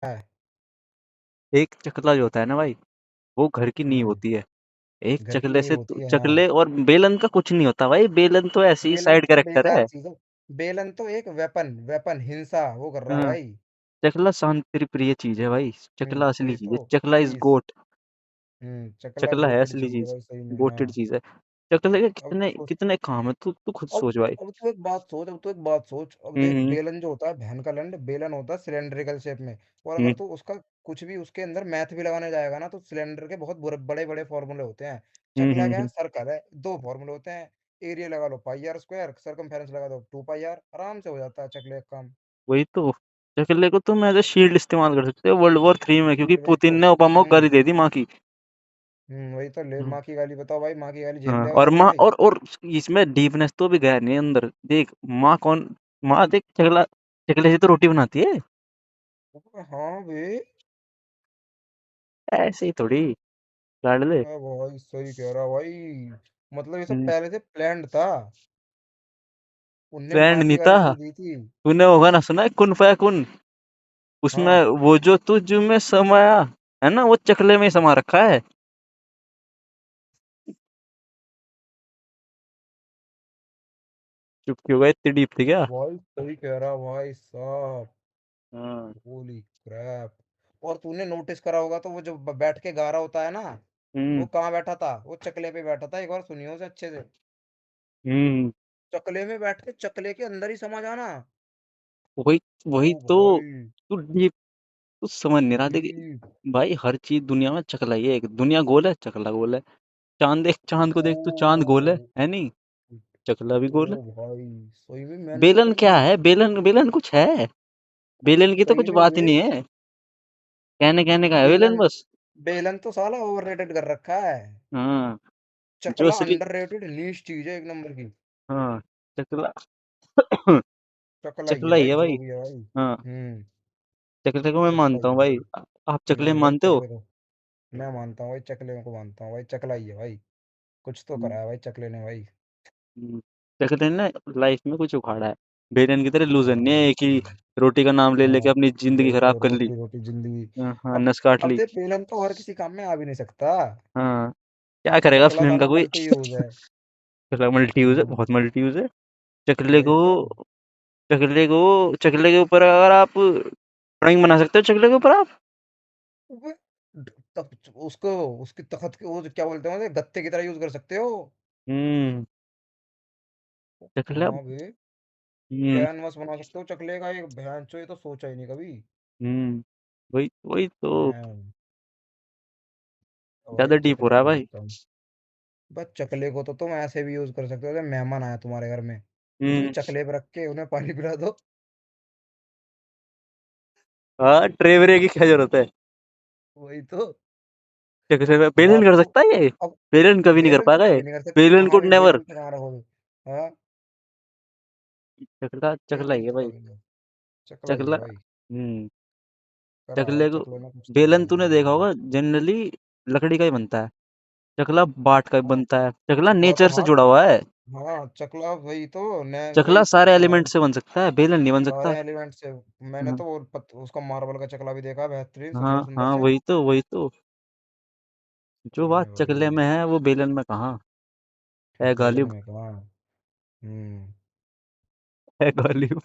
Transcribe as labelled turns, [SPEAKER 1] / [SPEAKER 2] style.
[SPEAKER 1] है।
[SPEAKER 2] एक चकला जो होता है ना भाई, वो घर की नींव
[SPEAKER 1] हम्म।
[SPEAKER 2] होती है। एक
[SPEAKER 1] घर की
[SPEAKER 2] चकले
[SPEAKER 1] नींव
[SPEAKER 2] से
[SPEAKER 1] होती है, हाँ।
[SPEAKER 2] चकले और बेलन का कुछ नहीं होता भाई, बेलन तो ऐसे ही
[SPEAKER 1] बेलन
[SPEAKER 2] साइड
[SPEAKER 1] तो
[SPEAKER 2] कैरेक्टर
[SPEAKER 1] बेकार
[SPEAKER 2] है।
[SPEAKER 1] चीज है। बेलन तो एक वेपन वेपन हिंसा वो कर रहा है
[SPEAKER 2] हाँ,
[SPEAKER 1] भाई।
[SPEAKER 2] चकला शांति प्रिय चीज है भाई, चकला असली
[SPEAKER 1] वही
[SPEAKER 2] चीज है,
[SPEAKER 1] तो।
[SPEAKER 2] चकला इज
[SPEAKER 1] पीस।
[SPEAKER 2] गोट।
[SPEAKER 1] चकला
[SPEAKER 2] चकला है
[SPEAKER 1] गोटेड
[SPEAKER 2] असली
[SPEAKER 1] चीज है
[SPEAKER 2] चीज,
[SPEAKER 1] भाई, सही में, हाँ।
[SPEAKER 2] गोटेड चीज है। चकले के
[SPEAKER 1] अब
[SPEAKER 2] कितने
[SPEAKER 1] सोच।
[SPEAKER 2] कितने काम है, तू तू खुद
[SPEAKER 1] अब
[SPEAKER 2] सोच भाई।
[SPEAKER 1] अब तो एक बात सोच, अब तो एक बात सोच, अब देख
[SPEAKER 2] हम्म
[SPEAKER 1] बेलन जो होता है, बहन का लंड बेलन होता है सिलेंड्रिकल शेप में। और
[SPEAKER 2] हम्म
[SPEAKER 1] अगर तू उसका कुछ भी उसके अंदर मैथ भी लगाने जाएगा ना, तो सिलेंडर के बहुत बड़े बड़े फॉर्मूले होते हैं। चकला क्या है,
[SPEAKER 2] हम्म।
[SPEAKER 1] सर्कल है, दो फॉर्मूले होते हैं। एरिया लगा लो पाई आर स्क्वायर, सरकमफेरेंस लगा दो 2 पाई आर, आराम से हो जाता है चकले का काम।
[SPEAKER 2] वही तो, चकले को तुम एज ए शील्ड इस्तेमाल कर सकते हो वर्ल्ड वॉर 3 में, क्योंकि
[SPEAKER 1] शील्ड, वही
[SPEAKER 2] पुतिन
[SPEAKER 1] तो।
[SPEAKER 2] ने ओबामा को गाली
[SPEAKER 1] हम्म।
[SPEAKER 2] दे दी माँ की।
[SPEAKER 1] वही तो, ले
[SPEAKER 2] हम्म,
[SPEAKER 1] माँ की गाली, बताओ भाई, माँ की गाली झेल
[SPEAKER 2] हाँ,
[SPEAKER 1] लेगा
[SPEAKER 2] और
[SPEAKER 1] कोई
[SPEAKER 2] माँ,
[SPEAKER 1] भाई?
[SPEAKER 2] और इसमें डीपनेस तो भी गया नहीं अंदर, देख माँ कौन, माँ देख चकला, चकले से तो रोटी बनाती है,
[SPEAKER 1] हाँ बे।
[SPEAKER 2] ऐसे ही थोड़ी गाड़ ले।
[SPEAKER 1] भाई सही कह रहा भाई। मतलब ये सब
[SPEAKER 2] हम्म,
[SPEAKER 1] पहले से प्लान्ड था। उनने
[SPEAKER 2] ट्रेंड
[SPEAKER 1] माँ
[SPEAKER 2] नहीं
[SPEAKER 1] की
[SPEAKER 2] था।
[SPEAKER 1] गाली क्यों दी थी?
[SPEAKER 2] तूने होगा ना सुना है कुन फयाकुन, उसमें
[SPEAKER 1] हाँ।
[SPEAKER 2] वो जो तुझ में समाया है ना, वो चकले में ही समा रखा है। चुप क्यों गए, इतनी डीप थी क्या?
[SPEAKER 1] भाई सही कह रहा भाई साहब।
[SPEAKER 2] हाँ।
[SPEAKER 1] होली क्रैप। और तूने नोटिस करा होगा तो वो जो बैठ के गा रहा होता है ना, वो
[SPEAKER 2] हम्म
[SPEAKER 1] कहाँ बैठा था? वो चकले पे बैठा था, एक बार सुनियो उसे अच्छे से।
[SPEAKER 2] हम्म।
[SPEAKER 1] चकले में बैठ के चकले के अंदर ही समा जाना।
[SPEAKER 2] वही वही
[SPEAKER 1] ओ
[SPEAKER 2] तो,
[SPEAKER 1] भाई।
[SPEAKER 2] तू ये तू समझ नहीं रहा, देख
[SPEAKER 1] डीप।
[SPEAKER 2] भाई, हर चीज दुनिया में चकला ही है, एक दुनिया गोल है, चकला गोल है। चांद देख, चांद को देख, तू चांद गोल
[SPEAKER 1] ओ।
[SPEAKER 2] है नहीं? चकला भी गोल है।
[SPEAKER 1] ओ भाई सही में, मैंने तो
[SPEAKER 2] बेलन
[SPEAKER 1] कभी
[SPEAKER 2] क्या है,
[SPEAKER 1] मतलब।
[SPEAKER 2] बेलन बेलन कुछ है? बेलन की तो
[SPEAKER 1] सही
[SPEAKER 2] कुछ
[SPEAKER 1] में
[SPEAKER 2] बात ही
[SPEAKER 1] वे।
[SPEAKER 2] नहीं है, कहने कहने का है बेलन
[SPEAKER 1] बेलन।
[SPEAKER 2] बस।
[SPEAKER 1] बेलन तो साला ओवररेटेड कर रखा है।
[SPEAKER 2] हाँ, जो
[SPEAKER 1] चकला
[SPEAKER 2] असली,
[SPEAKER 1] अंडररेटेड नीच चीज है, एक नंबर की।
[SPEAKER 2] हाँ, चकला
[SPEAKER 1] चकला ही है
[SPEAKER 2] चकला ही
[SPEAKER 1] भाई,
[SPEAKER 2] है
[SPEAKER 1] जो
[SPEAKER 2] भाई।
[SPEAKER 1] भी है भाई।
[SPEAKER 2] हाँ,
[SPEAKER 1] हम्म।
[SPEAKER 2] चकले को मैं
[SPEAKER 1] चकला
[SPEAKER 2] मानता
[SPEAKER 1] ही
[SPEAKER 2] हूँ
[SPEAKER 1] है
[SPEAKER 2] भाई।
[SPEAKER 1] भाई।
[SPEAKER 2] आप चकले
[SPEAKER 1] भाई
[SPEAKER 2] मानते हो?
[SPEAKER 1] चकले को मैं मानता हूँ भाई, चकले को मानता हूँ भाई, चकला ही है भाई। कुछ तो
[SPEAKER 2] हम्म,
[SPEAKER 1] करा है भाई चकले ने भाई।
[SPEAKER 2] हम्म। चकले ने लाइफ में कुछ उखाड़ा है, बेलन की तरह लूजर
[SPEAKER 1] हाँ
[SPEAKER 2] नहीं है,
[SPEAKER 1] भाई
[SPEAKER 2] एक ही
[SPEAKER 1] सही है।
[SPEAKER 2] रोटी का नाम ले लेके
[SPEAKER 1] हाँ।
[SPEAKER 2] अपनी जिंदगी
[SPEAKER 1] वही
[SPEAKER 2] खराब
[SPEAKER 1] तो,
[SPEAKER 2] कर ली।
[SPEAKER 1] रोटी रोटी जिंदगी।
[SPEAKER 2] हाँ हाँ,
[SPEAKER 1] अब
[SPEAKER 2] नस काट
[SPEAKER 1] अब
[SPEAKER 2] ली।
[SPEAKER 1] देख, बेलन तो हर किसी काम में आ भी नहीं सकता।
[SPEAKER 2] हाँ, क्या करेगा
[SPEAKER 1] चकला
[SPEAKER 2] फिर इनका
[SPEAKER 1] साला
[SPEAKER 2] कोई
[SPEAKER 1] मल्टी यूज है।
[SPEAKER 2] चकला मल्टी यूज है,
[SPEAKER 1] हम्म।
[SPEAKER 2] बहुत मल्टी यूज है। चकले को,
[SPEAKER 1] वही तो।
[SPEAKER 2] चकले को, चकले के ऊपर अगर आप ड्राइंग बना सकते हो, चकले के ऊपर आप।
[SPEAKER 1] वो तब उसको, उसकी तखत के वो जो क्या बोलते हैं उसे, गत्ते की तरह यूज कर सकते हो।
[SPEAKER 2] हम्म। चकला।
[SPEAKER 1] हाँ बे।
[SPEAKER 2] हम्म
[SPEAKER 1] कैनवस बना सकते हो चकले का, एक भैंस चो, ये तो सोचा ही नहीं कभी।
[SPEAKER 2] हम्म। वही वही तो,
[SPEAKER 1] हाँ, भाई
[SPEAKER 2] ज्यादा डीप हो
[SPEAKER 1] चकले
[SPEAKER 2] रहा है
[SPEAKER 1] को
[SPEAKER 2] भाई।
[SPEAKER 1] एकदम। बस चकले को तो तुम ऐसे भी यूज कर सकते हो, जैसे मेहमान आया तुम्हारे घर में, तो तुम
[SPEAKER 2] हम्म।
[SPEAKER 1] चकले पे रख के उन्हें पानी पिला दो।
[SPEAKER 2] हाँ, ट्रे वरे की क्या जरूरत है?
[SPEAKER 1] वही तो।
[SPEAKER 2] चकले पे बेलन
[SPEAKER 1] बात
[SPEAKER 2] कर
[SPEAKER 1] तो।
[SPEAKER 2] सकता है ये?
[SPEAKER 1] अब
[SPEAKER 2] बेलन कभी नहीं कर
[SPEAKER 1] बेलन तो
[SPEAKER 2] पाएगा ये।
[SPEAKER 1] कभी नहीं कर सकता,
[SPEAKER 2] बेलन
[SPEAKER 1] कहाँ
[SPEAKER 2] कुड
[SPEAKER 1] भी
[SPEAKER 2] नेवर।
[SPEAKER 1] बेलन से कहाँ रखोगे? हाँ।
[SPEAKER 2] चकला चकला
[SPEAKER 1] बेलन
[SPEAKER 2] ही है
[SPEAKER 1] तो
[SPEAKER 2] भाई।
[SPEAKER 1] कभी नहीं। चकला ही है
[SPEAKER 2] चकला।
[SPEAKER 1] भाई।
[SPEAKER 2] हम्म।
[SPEAKER 1] करा है भाई
[SPEAKER 2] चकले को,
[SPEAKER 1] चकले ने, कुछ तो करा
[SPEAKER 2] बेलन
[SPEAKER 1] है
[SPEAKER 2] तूने
[SPEAKER 1] भाई
[SPEAKER 2] देखा
[SPEAKER 1] भाई।
[SPEAKER 2] होगा जनरली लकड़ी का ही बनता है, चकला बाट का
[SPEAKER 1] हाँ।
[SPEAKER 2] बनता है, चकला नेचर से
[SPEAKER 1] हाँ।
[SPEAKER 2] जुड़ा हुआ है।
[SPEAKER 1] हाँ चकला वही तो,
[SPEAKER 2] चकला
[SPEAKER 1] वही।
[SPEAKER 2] सारे एलिमेंट
[SPEAKER 1] हाँ,
[SPEAKER 2] से बन सकता है, बेलन नहीं बन
[SPEAKER 1] सारे
[SPEAKER 2] सकता।
[SPEAKER 1] एलिमेंट से। मैंने
[SPEAKER 2] हाँ
[SPEAKER 1] तो वो उसका मार्बल का चकला भी देखा, बेहतरीन
[SPEAKER 2] हाँ
[SPEAKER 1] सुंदर सुंदर
[SPEAKER 2] हाँ,
[SPEAKER 1] से।
[SPEAKER 2] वही तो वही तो, जो
[SPEAKER 1] सही
[SPEAKER 2] बात
[SPEAKER 1] में
[SPEAKER 2] चकले
[SPEAKER 1] भाई।
[SPEAKER 2] में है वो बेलन में कहाँ है
[SPEAKER 1] बेलन
[SPEAKER 2] गालिब?
[SPEAKER 1] में कहाँ? हम्म।
[SPEAKER 2] है गालिब।